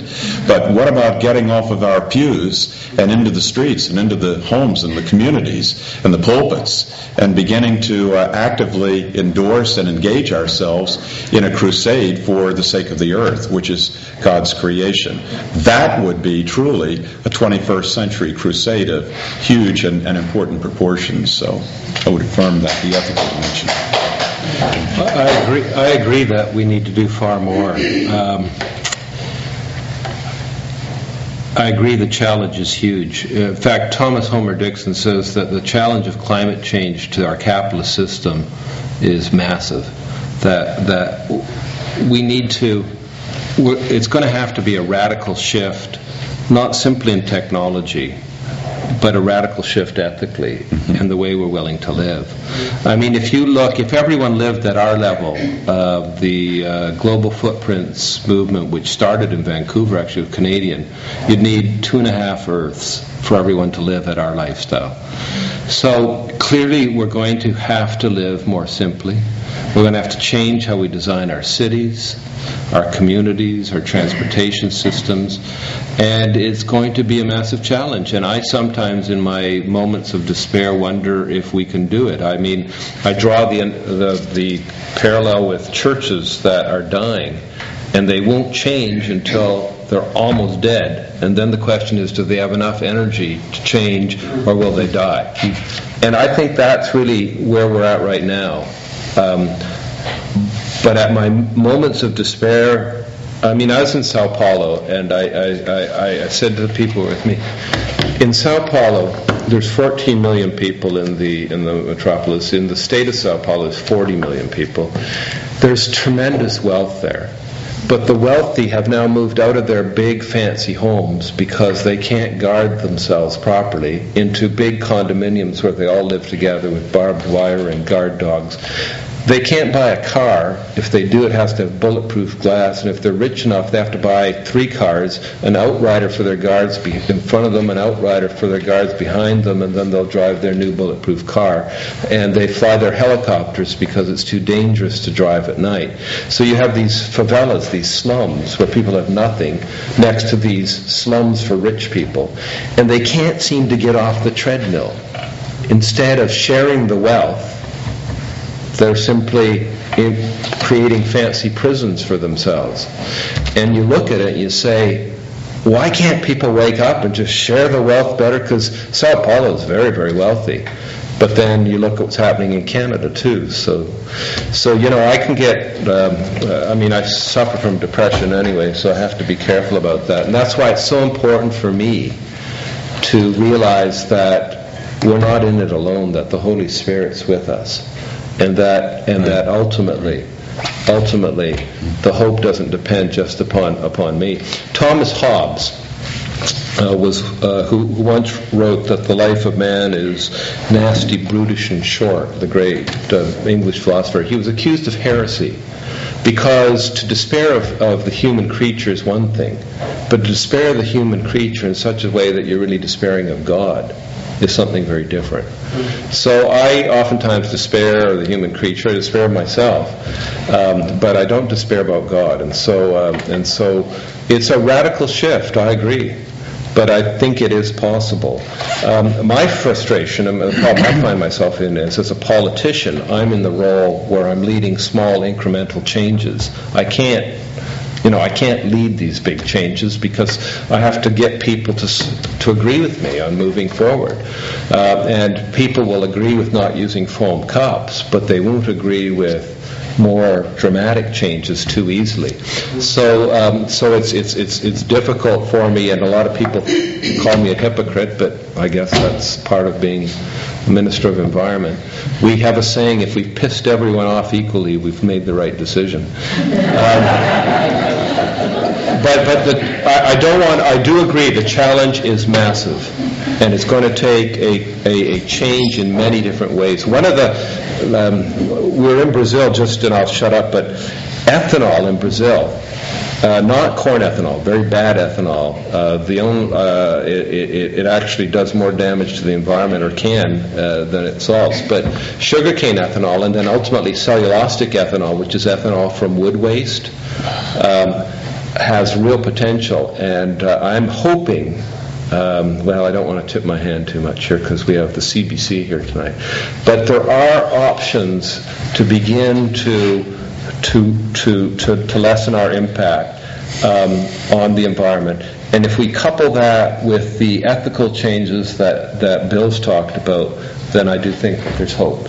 But what about getting off of our pews and into the streets and into the homes and the communities and the pulpits and beginning to actively endorse and engage ourselves in a crusade for the sake of the earth, which is God's creation? That would be truly a 21st century crusade of huge and important proportions. So I would affirm that, the ethical dimension. I agree that we need to do far more. I agree the challenge is huge. In fact, Thomas Homer Dixon says that the challenge of climate change to our capitalist system is massive. That we need to, it's going to have to be a radical shift, not simply in technology, but a radical shift ethically in the way we're willing to live. I mean, if everyone lived at our level of the global footprints movement, which started in Vancouver, actually, with Canadian, you'd need 2.5 Earths for everyone to live at our lifestyle. So clearly we're going to have to live more simply. We're going to have to change how we design our cities, our communities, our transportation systems, and it's going to be a massive challenge. And I sometimes, in my moments of despair, wonder if we can do it. I mean, I draw the parallel with churches that are dying, and they won't change until they're almost dead. And then the question is, do they have enough energy to change, or will they die? And I think that's really where we're at right now. But at my moments of despair, I mean, I was in Sao Paulo, and I said to the people with me, in Sao Paulo, there's 14 million people in the metropolis. In the state of Sao Paulo, there's 40 million people. There's tremendous wealth there. But the wealthy have now moved out of their big fancy homes because they can't guard themselves properly into big condominiums where they all live together with barbed wire and guard dogs. They can't buy a car. If they do, it has to have bulletproof glass. And if they're rich enough, they have to buy 3 cars, an outrider for their guards in front of them, an outrider for their guards behind them, and then they'll drive their new bulletproof car. And they fly their helicopters because it's too dangerous to drive at night. So you have these favelas, these slums, where people have nothing, next to these slums for rich people. And they can't seem to get off the treadmill. Instead of sharing the wealth, they're simply creating fancy prisons for themselves. And you look at it and you say, why can't people wake up and just share the wealth better? Because Sao Paulo is very, very wealthy. But then you look at what's happening in Canada too. So I can get, I suffer from depression anyway, so I have to be careful about that. And that's why it's so important for me to realize that we're not in it alone, that the Holy Spirit's with us. And that ultimately, the hope doesn't depend just upon me. Thomas Hobbes who once wrote that the life of man is nasty, brutish, and short. The great English philosopher. He was accused of heresy because to despair of the human creature is one thing, but to despair of the human creature in such a way that you're really despairing of God is something very different. So I oftentimes despair of the human creature. I despair of myself, but I don't despair about God. And so it's a radical shift. I agree, but I think it is possible. My frustration, and the problem I find myself in is, as a politician, I'm in the role where I'm leading small incremental changes. I can't lead these big changes because I have to get people to agree with me on moving forward. And people will agree with not using foam cups, but they won't agree with more dramatic changes too easily. So it's difficult for me, and a lot of people call me a hypocrite, but I guess that's part of being a Minister of Environment. We have a saying, if we've pissed everyone off equally, we've made the right decision. I do agree the challenge is massive, and it's going to take a change in many different ways. One of we're in Brazil, and I'll shut up, but ethanol in Brazil, not corn ethanol, very bad ethanol. It actually does more damage to the environment, or can, than it solves. But sugarcane ethanol, and then ultimately cellulosic ethanol, which is ethanol from wood waste, has real potential. And I'm hoping, I don't want to tip my hand too much here because we have the CBC here tonight, but there are options to begin to lessen our impact on the environment. And if we couple that with the ethical changes that Bill's talked about, then I do think that there's hope.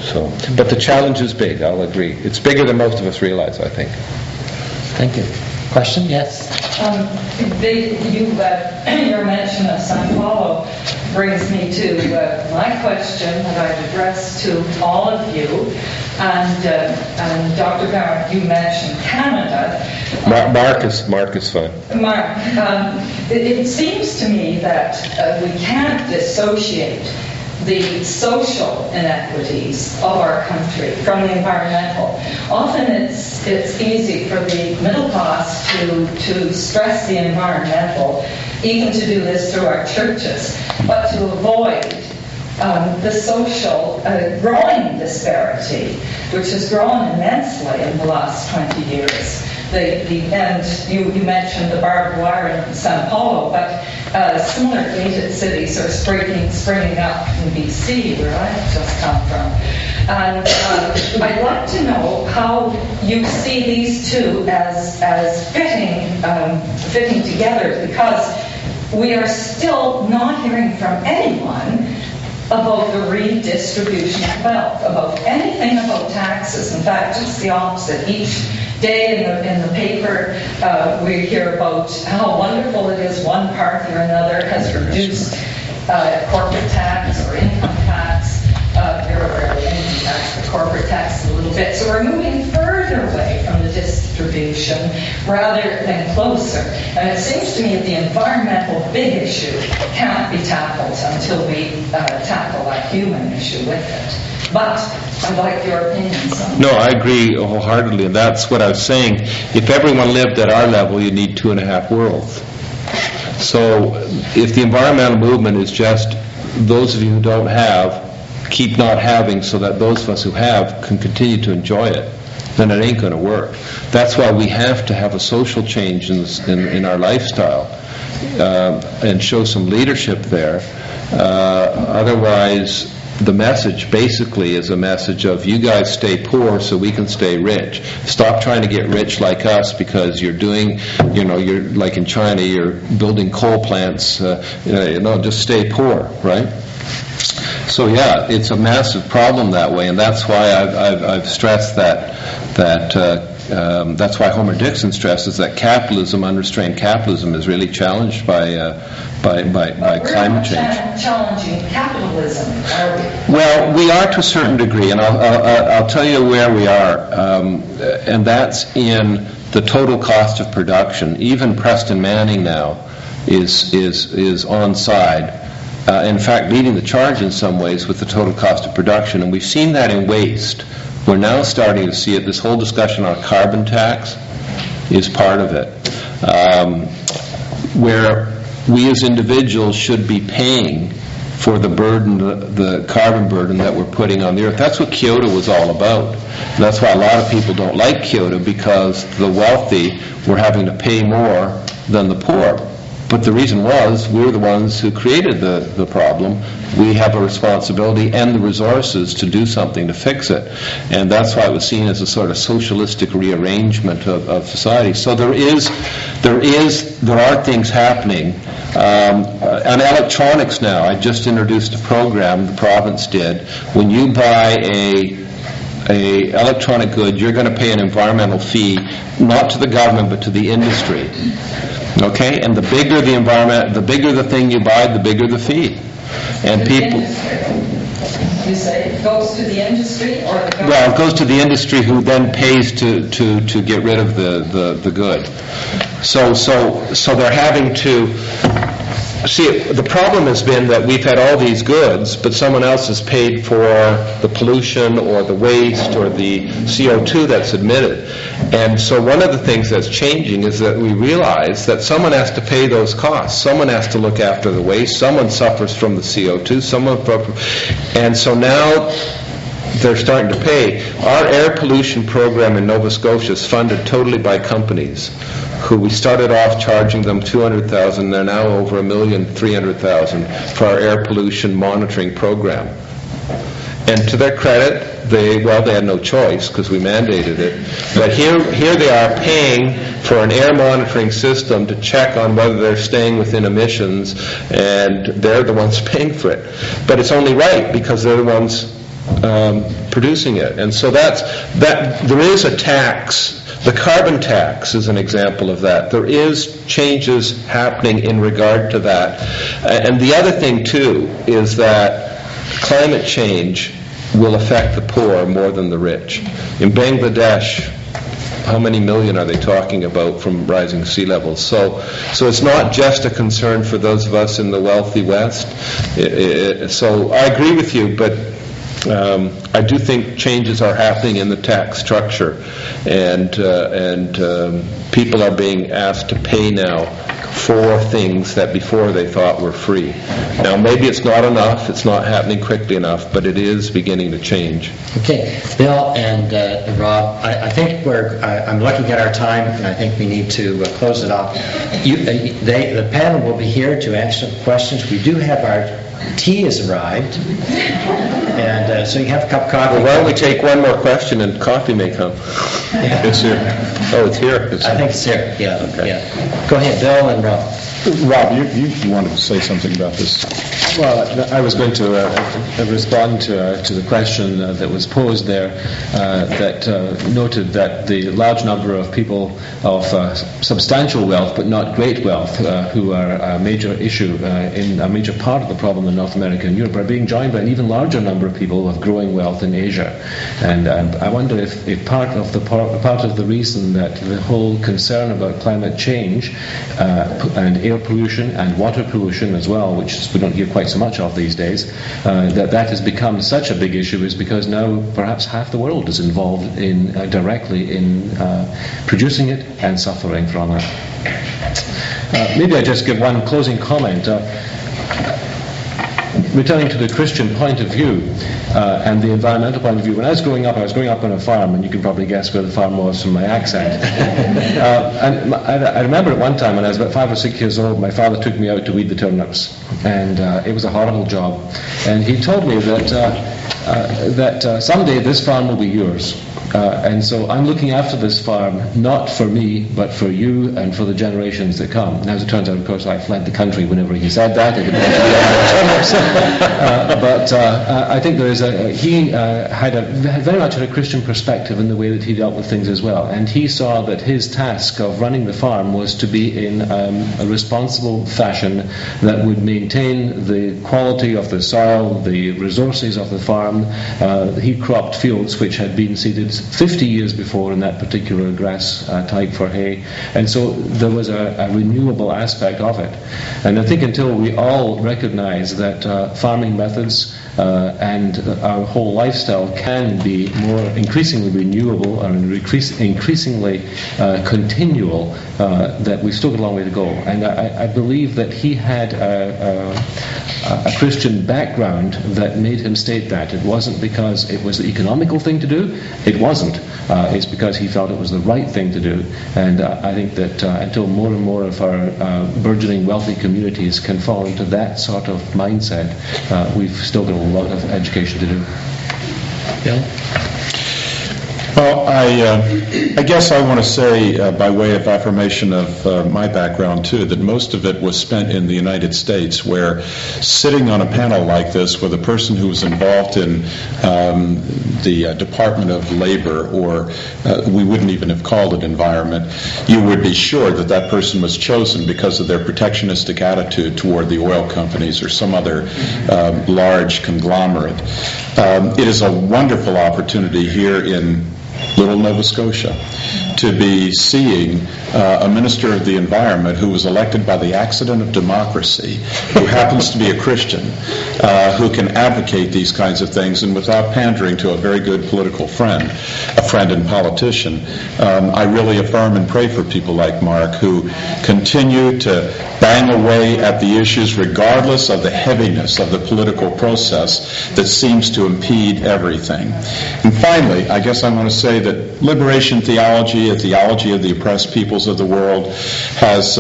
But the challenge is big, I'll agree. It's bigger than most of us realize, I think. Thank you. Question? Yes. Your mention of Sao Paulo brings me to my question that I'd address to all of you. And Dr. Barrett, you mentioned Canada. Mark is fine. Mark, it seems to me that we can't dissociate the social inequities of our country from the environmental. Often it's easy for the middle class to stress the environmental, even to do this through our churches, but to avoid the social growing disparity, which has grown immensely in the last 20 years. And you mentioned the barbed wire in Sao Paulo, but similar gated cities are springing up in BC, where I've just come from. And I'd like to know how you see these two as fitting together, because we are still not hearing from anyone about the redistribution of wealth, about anything about taxes. In fact, it's the opposite. Each day in the paper, we hear about how wonderful it is one party or another has reduced corporate tax or income tax. Very rarely income tax, but corporate tax is a little fit. So we're moving further away from the distribution rather than closer. And it seems to me that the environmental big issue can't be tackled until we tackle that human issue with it. But I'd like your opinions on that. No, I agree wholeheartedly, and that's what I was saying. If everyone lived at our level, you'd need 2.5 worlds. So if the environmental movement is just those of you who don't have, keep not having so that those of us who have can continue to enjoy it, then it ain't going to work. That's why we have to have a social change in our lifestyle and show some leadership there. Otherwise, the message basically is a message of you guys stay poor so we can stay rich. Stop trying to get rich like us because you're doing, you're like in China, you're building coal plants. Just stay poor, right? So yeah, it's a massive problem that way, and that's why I've stressed that's why Homer Dixon stresses that capitalism, unrestrained capitalism, is really challenged by climate change. Challenging capitalism, are we? Well, we are to a certain degree, and I'll tell you where we are, and that's in the total cost of production. Even Preston Manning now is on side. In fact, leading the charge in some ways with the total cost of production, and we've seen that in waste. We're now starting to see it. This whole discussion on carbon tax is part of it, where we as individuals should be paying for the burden, the carbon burden that we're putting on the earth. That's what Kyoto was all about. And that's why a lot of people don't like Kyoto, because the wealthy were having to pay more than the poor. But the reason was, we're the ones who created the problem. We have a responsibility and the resources to do something to fix it. And that's why it was seen as a sort of socialistic rearrangement of society. So there are things happening. On electronics now, I just introduced a program, the province did. When you buy a electronic good, you're going to pay an environmental fee, not to the government, but to the industry. Okay, and the bigger the environment, the bigger the thing you buy, the bigger the fee. And people. You say it goes to the industry, or the government? Well, it goes to the industry, who then pays to get rid of the good. So they're having to. See, the problem has been that we've had all these goods, but someone else has paid for the pollution or the waste or the CO2 that's emitted. And so one of the things that's changing is that we realize that someone has to pay those costs. Someone has to look after the waste. Someone suffers from the CO2. And so now they're starting to pay. Our air pollution program in Nova Scotia is funded totally by companies who we started off charging them $200,000. They're now over $1,300,000 for our air pollution monitoring program. And to their credit, they had no choice because we mandated it. But here they are paying for an air monitoring system to check on whether they're staying within emissions, and they're the ones paying for it. But it's only right because they're the ones producing it. And so there is a tax. The carbon tax is an example of that. There is changes happening in regard to that. And the other thing, too, is that climate change will affect the poor more than the rich. In Bangladesh, how many million are they talking about from rising sea levels? So it's not just a concern for those of us in the wealthy West. So I agree with you, but I do think changes are happening in the tax structure, and people are being asked to pay now for things that before they thought were free. Now, maybe it's not enough, it's not happening quickly enough, but it is beginning to change. Okay, Bill and Rob, I think I'm looking at our time, and I think we need to close it off. The panel will be here to answer questions. We do have our tea has arrived, and so you have a cup of coffee. Well, why don't we take one more question and coffee may come. Yeah. It's here. Oh, it's here. I think it's here. Yeah. Okay. Yeah. Go ahead, Bill and Rob. Rob, you wanted to say something about this. Well, I was going to respond to the question that was posed there, that noted that the large number of people of substantial wealth but not great wealth, who are a major issue in a major part of the problem in North America and Europe, are being joined by an even larger number of people of growing wealth in Asia. And I wonder if part of the reason that the whole concern about climate change and air pollution and water pollution as well, which we don't hear quite so much of these days, that has become such a big issue is because now perhaps half the world is involved directly in producing it and suffering from it. Maybe I just give one closing comment. Returning to the Christian point of view and the environmental point of view, when I was growing up on a farm, and you can probably guess where the farm was from my accent. And I remember at one time when I was about 5 or 6 years old, my father took me out to weed the turnips, and it was a horrible job. And he told me that someday this farm will be yours. And so I'm looking after this farm, not for me, but for you and for the generations that come. Now, as it turns out, of course, I fled the country whenever he said that. But I think he had very much a Christian perspective in the way that he dealt with things as well. And he saw that his task of running the farm was to be in a responsible fashion that would maintain the quality of the soil, the resources of the farm. He cropped fields which had been seeded 50 years before in that particular grass type for hay, and so there was a renewable aspect of it. And I think until we all recognize that farming methods and our whole lifestyle can be more increasingly renewable and increasingly continual, that we've still got a long way to go. And I believe that he had a Christian background that made him state that. It wasn't because it was the economical thing to do. It wasn't. It's because he felt it was the right thing to do. And I think that until more and more of our burgeoning wealthy communities can fall into that sort of mindset, we've still got a lot of education to do. Bill? Well, I guess I want to say, by way of affirmation of my background too, that most of it was spent in the United States, where sitting on a panel like this with a person who was involved in the Department of Labor, or we wouldn't even have called it environment, you would be sure that that person was chosen because of their protectionistic attitude toward the oil companies or some other large conglomerate. It is a wonderful opportunity here in Little Nova Scotia to be seeing a minister of the environment who was elected by the accident of democracy, who happens to be a Christian, who can advocate these kinds of things, and without pandering to a very good political friend, a friend and politician. I really affirm and pray for people like Mark, who continue to bang away at the issues regardless of the heaviness of the political process that seems to impede everything. And finally, I guess I want to say that liberation theology, a theology of the oppressed peoples of the world, has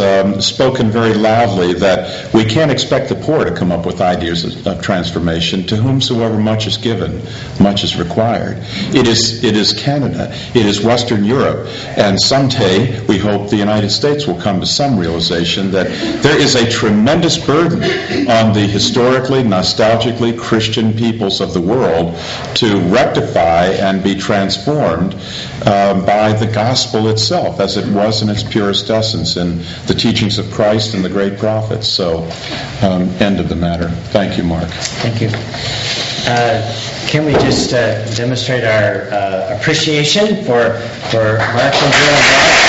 spoken very loudly that we can't expect the poor to come up with ideas of transformation. To whomsoever much is given, much is required. It is Canada, it is Western Europe, and someday we hope the United States will come to some realization that there is a tremendous burden on the historically, nostalgically Christian peoples of the world to rectify and be transformed by the gospel itself, as it was in its purest essence in the teachings of Christ and the great prophets. So, end of the matter. Thank you, Mark. Thank you. Can we just demonstrate our appreciation for Mark and Jill and Mark?